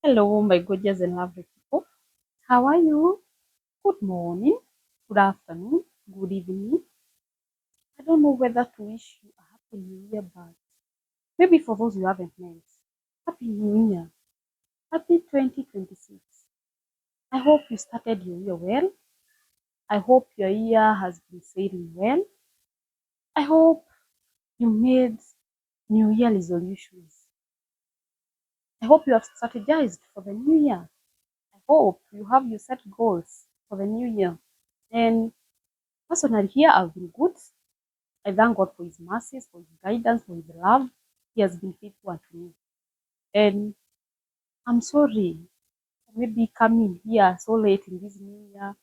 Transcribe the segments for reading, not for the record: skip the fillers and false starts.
Hello, my gorgeous and lovely people. How are you? Good morning, good afternoon, good evening. I don't know whether to wish you a happy new year, but maybe for those you haven't met, happy new year, happy 2026. I hope you started your year well. I hope your year has been sailing well. I hope you made new year resolutions. I hope you have strategized for the new year. I hope you have your set goals for the new year. And personally, here I've been good. I thank God for His mercies, for His guidance, for His love. He has been faithful unto me. And I'm sorry for maybe coming here so late in this new year.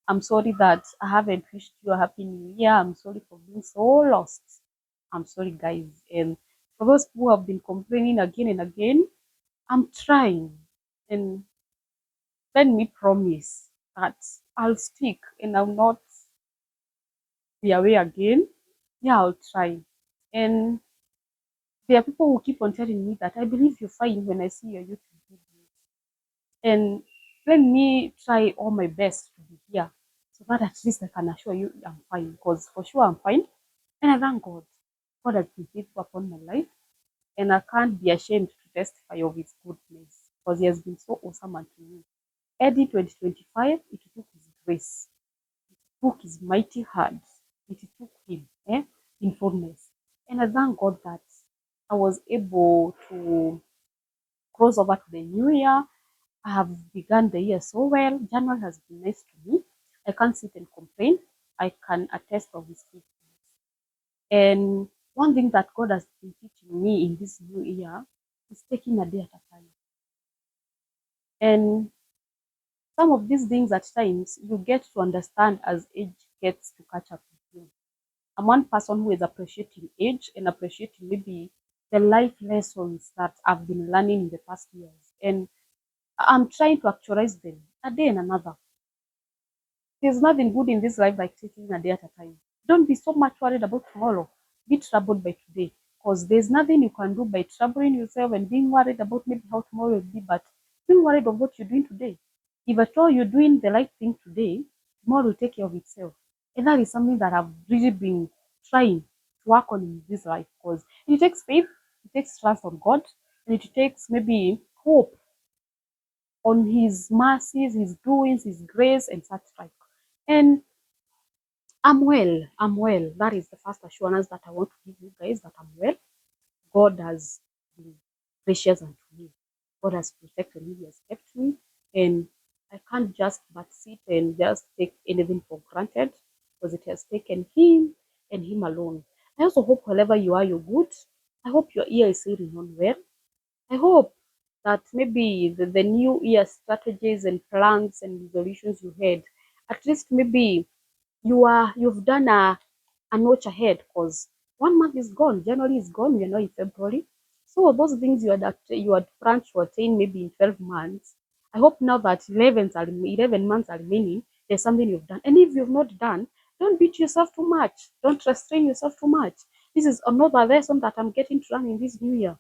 I'm sorry that I haven't wished you a happy new year. I'm sorry for being so lost. I'm sorry, guys. And for those who have been complaining again and again, I'm trying. And let me promise that I'll stick and I'll not be away again. Yeah, I'll try. And there are people who keep on telling me that I believe you're fine when I see your YouTube videos. And let me try all my best to be here so that at least I can assure you I'm fine. Because for sure I'm fine. And I thank God. God has been faithful upon my life. And I can't be ashamed to testify of His goodness because He has been so awesome unto me. Eddie 2025, it took His grace, it took His mighty hand, it took Him in fullness. And I thank God that I was able to cross over to the new year. I have begun the year so well. January has been nice to me. I can't sit and complain. I can attest of His faithfulness. And one thing that God has been teaching me in this new year is taking a day at a time. And some of these things at times you get to understand as age gets to catch up with you. I'm one person who is appreciating age and appreciating maybe the life lessons that I've been learning in the past years. And I'm trying to actualize them a day and another. There's nothing good in this life like taking a day at a time. Don't be so much worried about tomorrow. Be troubled by today. Because there's nothing you can do by troubling yourself and being worried about maybe how tomorrow will be, but being worried of what you're doing today. If at all you're doing the right thing today, tomorrow will take care of itself. And that is something that I've really been trying to work on in this life because it takes faith, it takes trust on God, and it takes maybe hope on His mercies, His doings, His grace, and such like. And I'm well. I'm well. That is the first assurance that I want to give you guys that I'm well. God has been gracious unto me. God has protected me. He has kept me. And I can't just but sit and just take anything for granted because it has taken Him and Him alone. I also hope wherever you are, you're good. I hope your ear is sailing on well. I hope that maybe the new year strategies and plans and resolutions you had, at least maybe you've done a notch ahead because 1 month is gone, January is gone, we are now in February. So those things you had planned to attain maybe in 12 months, I hope now that 11 months are remaining, there's something you've done. And if you've not done, don't beat yourself too much. Don't restrain yourself too much. This is another lesson that I'm getting to learn in this new year.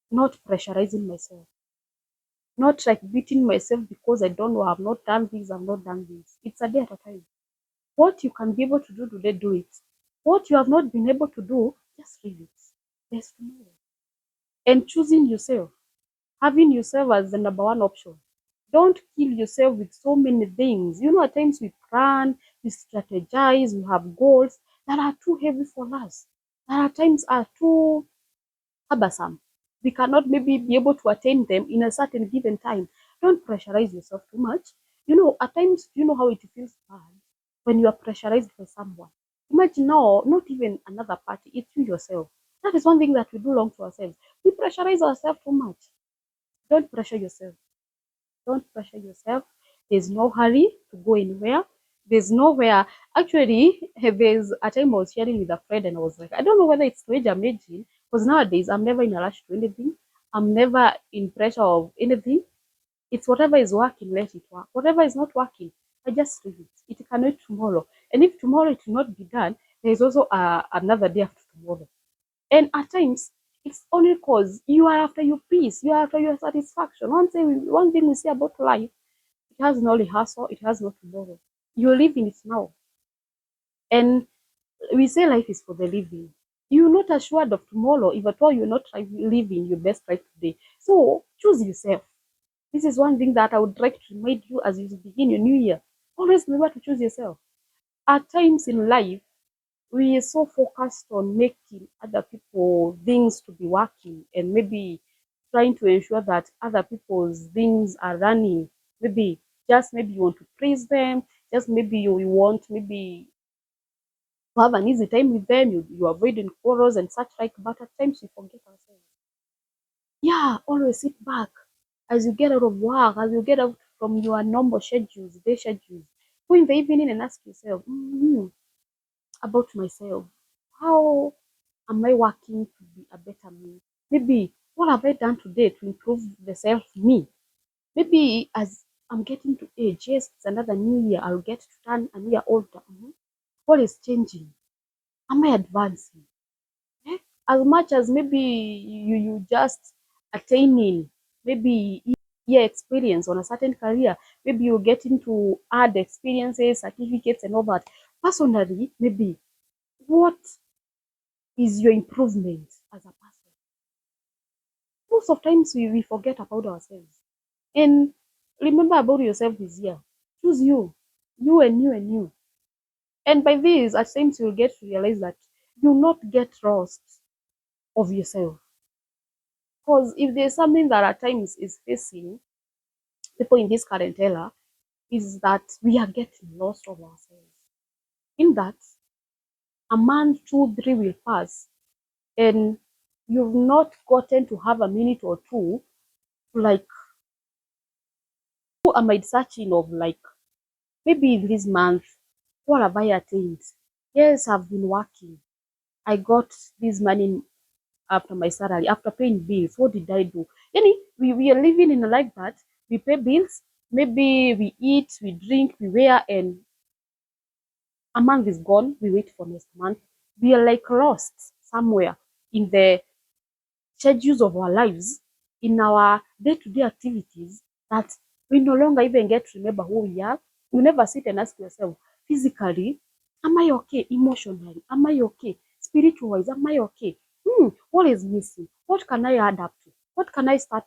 Not pressurizing myself. Not like beating myself because I don't know, I've not done this, I've not done this. It's a day at a time. What you can be able to do today, do it. What you have not been able to do, just leave it. There's tomorrow. And choosing yourself, having yourself as the number one option. Don't kill yourself with so many things. You know, at times we plan, we strategize, we have goals that are too heavy for us, that at times are too cumbersome. We cannot maybe be able to attain them in a certain given time. Don't pressurize yourself too much. You know, at times, you know how it feels bad when you are pressurized by someone. Imagine now, not even another party, it's you yourself. That is one thing that we do wrong to ourselves. We pressurize ourselves too much. Don't pressure yourself. Don't pressure yourself. There's no hurry to go anywhere. There's nowhere. Actually, there's a time I was sharing with a friend and I was like, I don't know whether it's the age I'm aging, because nowadays I'm never in a rush to anything. I'm never in pressure of anything. It's whatever is working, let it work. Whatever is not working, I just leave it. It can wait tomorrow. And if tomorrow it will not be done, there is also another day after tomorrow. And at times, It's only because you are after your peace, you are after your satisfaction. One thing we say about life, it has no rehearsal, it has no tomorrow. You live in it now. And we say life is for the living. You're not assured of tomorrow. If at all you're not living your best life today. So choose yourself. This is one thing that I would like to remind you as you begin your new year. Always remember to choose yourself. At times in life, we are so focused on making other people things to be working and maybe trying to ensure that other people's things are running. Maybe you want to praise them, just maybe you want maybe to have an easy time with them, you avoiding quarrels and such like, but at times we forget ourselves. Yeah, always sit back as you get out of work, as you get out from your normal schedules, day schedules. Go in the evening and ask yourself, about myself. How am I working to be a better me? Maybe what have I done today to improve the self me? Maybe as I'm getting to age, yes, it's another new year, I'll get to turn a year older. What is changing? Am I advancing? Eh? As much as maybe you just attaining maybe year experience on a certain career, maybe you're getting to add experiences, certificates, and all that. Personally, maybe what is your improvement as a person? Most of times we forget about ourselves. And remember about yourself this year. Choose you. You and you and you. And by this, at times you'll get to realize that you'll not get lost of yourself. Because if there's something that at times is facing people in this current era, is that we are getting lost of ourselves. In that, a month, two, three will pass, and you've not gotten to have a minute or two to like, who am I searching of, like, maybe this month, what have I attained? Yes, I've been working. I got this money after my salary, after paying bills. What did I do? We are living in a like that. We pay bills, maybe we eat, we drink, we wear, and a month is gone. We wait for next month. We are like lost somewhere in the schedules of our lives, in our day-to-day activities, that we no longer even get to remember who we are. You never sit and ask yourself, physically, am I okay? Emotionally, am I okay? Spiritual wise, am I okay? What is missing? What can I add up to? What can I start?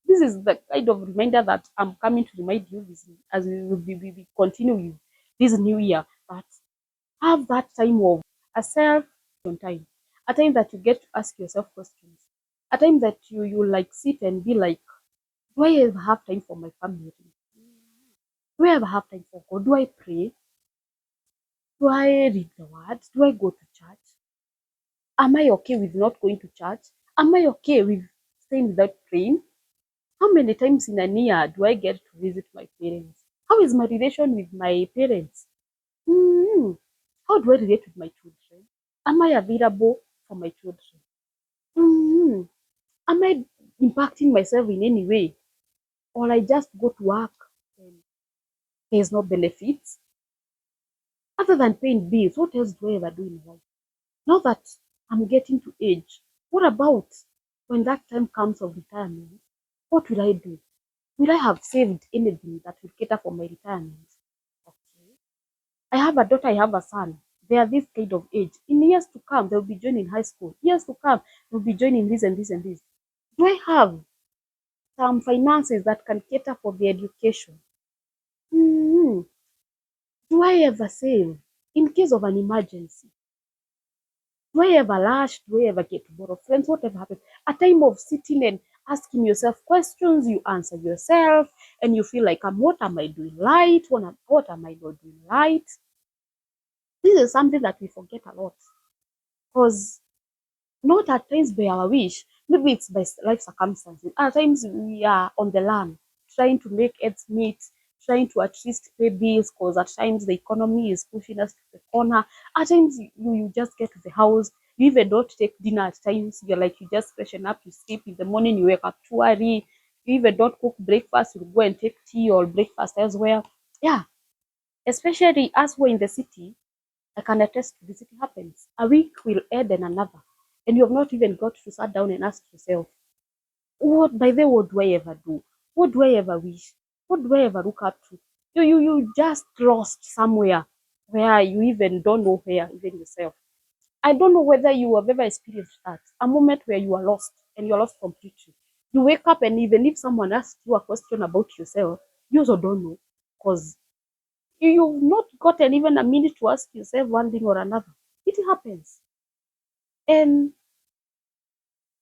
This is the kind of reminder that I'm coming to remind you this, as we continue with this new year, that have that time of a self time, a time that you get to ask yourself questions, a time that you like sit and be like, do I ever have time for my family? Do I ever have time for God? Do I pray? Do I read the word? Do I go to church? Am I okay with not going to church? Am I okay with staying without praying? How many times in a year do I get to visit my parents? How is my relation with my parents? Hmm. How do I relate with my children? Am I available for my children? Hmm. Am I impacting myself in any way? Or I just go to work and there's no benefits? Other than paying bills, what else do I ever do in life? Now that I'm getting to age, what about when that time comes of retirement? What will I do? Will I have saved anything that will cater for my retirement? Okay. I have a daughter, I have a son. They are this kind of age. In years to come, they'll be joining high school. Years to come, they'll be joining this and this and this. Do I have some finances that can cater for their education? Hmm. Do I ever save in case of an emergency? Do I ever lash? Do I ever get to borrow friends? Whatever happens, a time of sitting and asking yourself questions, you answer yourself, and you feel like, what am I doing right? What am I not doing right? This is something that we forget a lot, because not at times by our wish, maybe it's by life circumstances. At times we are on the land trying to make ends meet, trying to at least pay bills, because at times the economy is pushing us to the corner. At times you just get to the house, you even don't take dinner at times. You're like, you just freshen up, you sleep in the morning, you wake up too early, you even don't cook breakfast, you go and take tea or breakfast elsewhere. Yeah, especially as we're in the city, I can attest to this. It happens. A week will end and another. and you have not even got to sit down and ask yourself, what do I ever do? What do I ever wish? What do I ever look up to? You just lost somewhere where you even don't know where, even yourself. I don't know whether you have ever experienced that. A moment where you are lost and you're lost completely. You wake up and even if someone asks you a question about yourself, you also don't know. Because you've not gotten even a minute to ask yourself one thing or another. It happens. And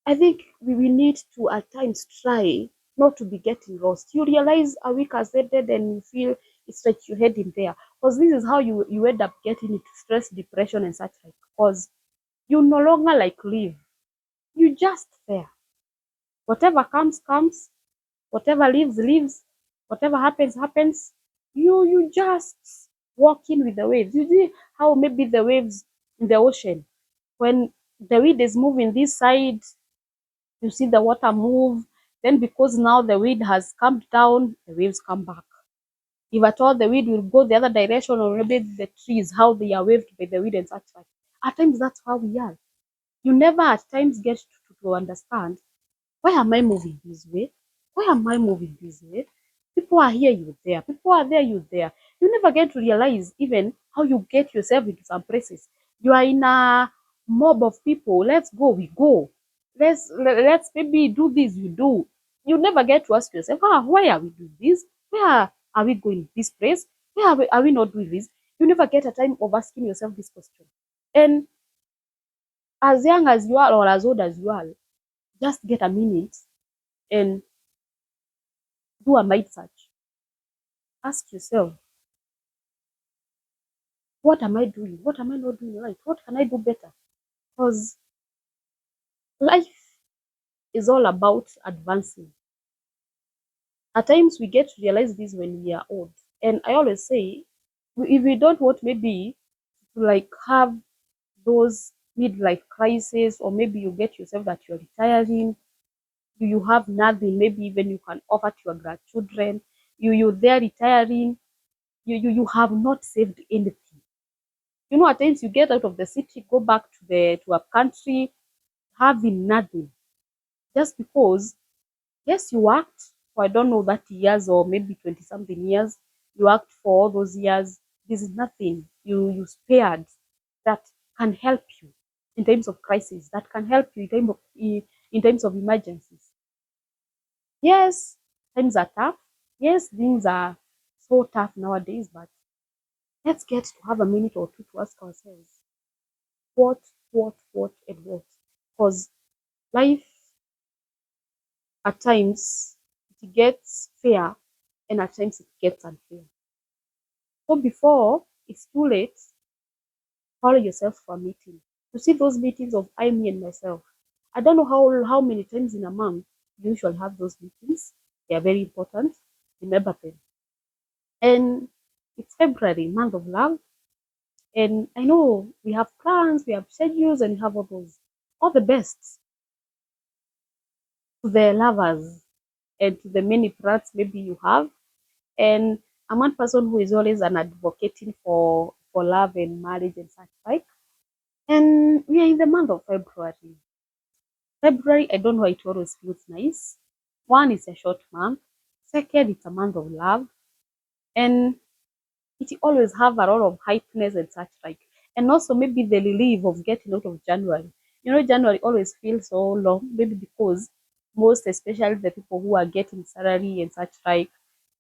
I think we need to at times try not to be getting lost. You realize a week has ended and you feel it's like you're heading there. Because this is how you end up getting into stress, depression, and such like. Because you no longer like live. You just there. Whatever comes, comes. Whatever leaves, leaves. Whatever happens, happens. You just walk in with the waves. You see how maybe the waves in the ocean, when the wind is moving this side, you see the water move. Then because now the wind has calmed down, the waves come back. If at all the wind will go the other direction, or maybe the trees, how they are waved by the wind and such like. At times that's how we are. You never at times get to understand, why am I moving this way? Why am I moving this way? People are here, you there. People are there, you there. You never get to realize even how you get yourself into some places. You are in a mob of people. Let's go, we go. Let's maybe do this, you do. You never get to ask yourself, why are we doing this? Where are we going this place? Where are we not doing this? You never get a time of asking yourself this question. And as young as you are or as old as you are, just get a minute and do a mind search. Ask yourself, what am I doing? What am I not doing right? What can I do better? Because life is all about advancing. At times we get to realize this when we are old. And I always say, if we don't want maybe to like have those midlife crises, or maybe you get yourself that you're retiring, you have nothing, maybe even you can offer to your grandchildren, you're there retiring, you have not saved anything. You know, at times you get out of the city, go back to a country having nothing, just because yes, you worked for I don't know 30 years or maybe 20 something years. You worked for all those years. There's nothing you spared that can help you in times of crisis, that can help you in times of emergencies. Yes, times are tough. Yes, things are so tough nowadays, but let's get to have a minute or two to ask ourselves, what, and what. Because life at times it gets fair and at times it gets unfair. So before it's too late, call yourself for a meeting. You see those meetings of I, me, and myself. I don't know how many times in a month you usually have those meetings. They are very important. Remember them. And it's February, month of love. And I know we have plans, we have schedules, and we have all those. All the best to the lovers and to the many plans maybe you have. And I'm one person who is always an advocating for love and marriage and such like. And we are in the month of February. February, I don't know why it always feels nice. One, it's a short month. Second, it's a month of love. And it always have a lot of hypeness and such like. And also maybe the relief of getting out of January. You know, January always feels so long, maybe because most, especially the people who are getting salary and such like,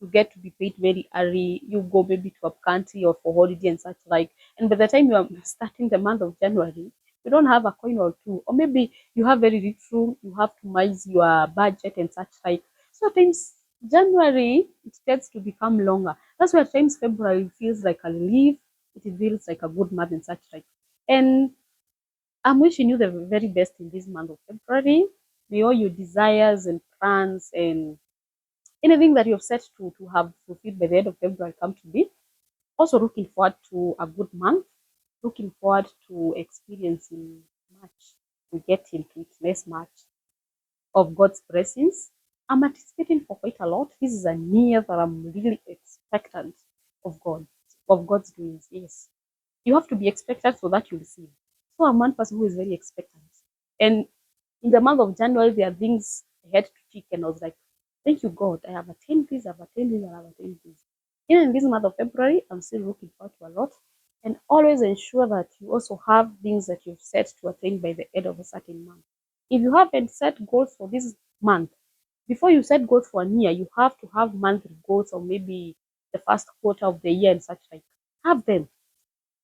you get to be paid very early. You go maybe to a country or for holiday and such like. And by the time you are starting the month of January, you don't have a coin or two. Or maybe you have very little, you have to minimize your budget and such like. So at times January it tends to become longer. That's why at times February feels like a relief. It feels like a good month and such like. And I'm wishing you the very best in this month of February. May all your desires and plans and anything that you've set to have fulfilled by the end of February come to be. Also looking forward to a good month. Looking forward to experiencing March. We get into it next March of God's blessings. I'm anticipating for quite a lot. This is a year that I'm really expectant of God, of God's doings. Yes. You have to be expectant so that you receive. So I'm one person who is very expectant. And in the month of January, there are things I had to tick, and I was like, thank you, God. I have attained this, I've attained this, I have attained this. Even in this month of February, I'm still looking forward to a lot. And always ensure that you also have things that you've set to attain by the end of a certain month. If you haven't set goals for this month, before you set goals for a year, you have to have monthly goals, or maybe the first quarter of the year and such like. Have them.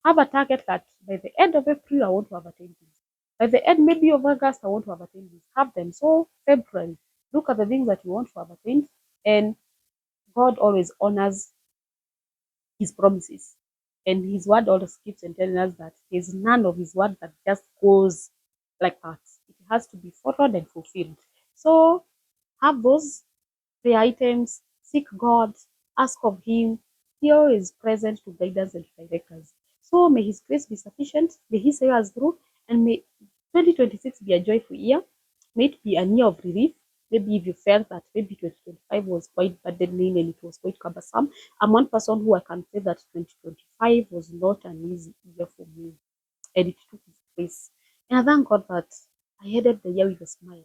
Have a target that by the end of April, I want to have attained this. By the end maybe of August, I want to have attained this. Have them. So February, look at the things that you want to have attained, and God always honors his promises. And his word always keeps on telling us that there's none of his word that just goes like that. It has to be followed and fulfilled. So have those prayer items, seek God, ask of Him. He always is present to guide us and to direct us. So may His grace be sufficient. May He see us through, and may 2026 be a joyful year. May it be a year of relief. Maybe if you felt that maybe 2025 was quite burdening and it was quite cumbersome, I'm one person who I can say that 2025 was not an easy year for me, and it took its place. And I thank God that I headed the year with a smile,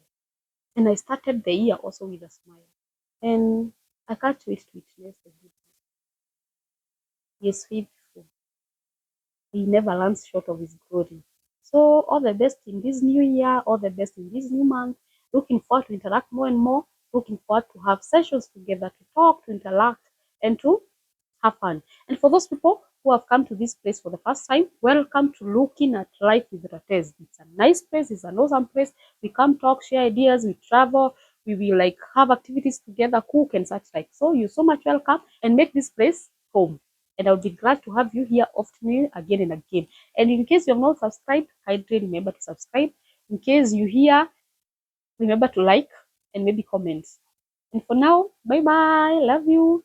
and I started the year also with a smile. And I can't wait to witness the goodness. He is faithful. He never runs short of his glory. So all the best in this new year, all the best in this new month. Looking forward to interact more and more. Looking forward to have sessions together to talk, to interact, and to have fun. And for those people who have come to this place for the first time, welcome to Looking at Life with Ratez. It's a nice place, it's an awesome place. We come talk, share ideas, we travel, we will like have activities together, cook and such like. So you're so much welcome, and make this place home. And I'll be glad to have you here often again and again. And in case you have not subscribed, kindly remember to subscribe. In case you hear, remember to like and maybe comment. And for now, bye bye. Love you.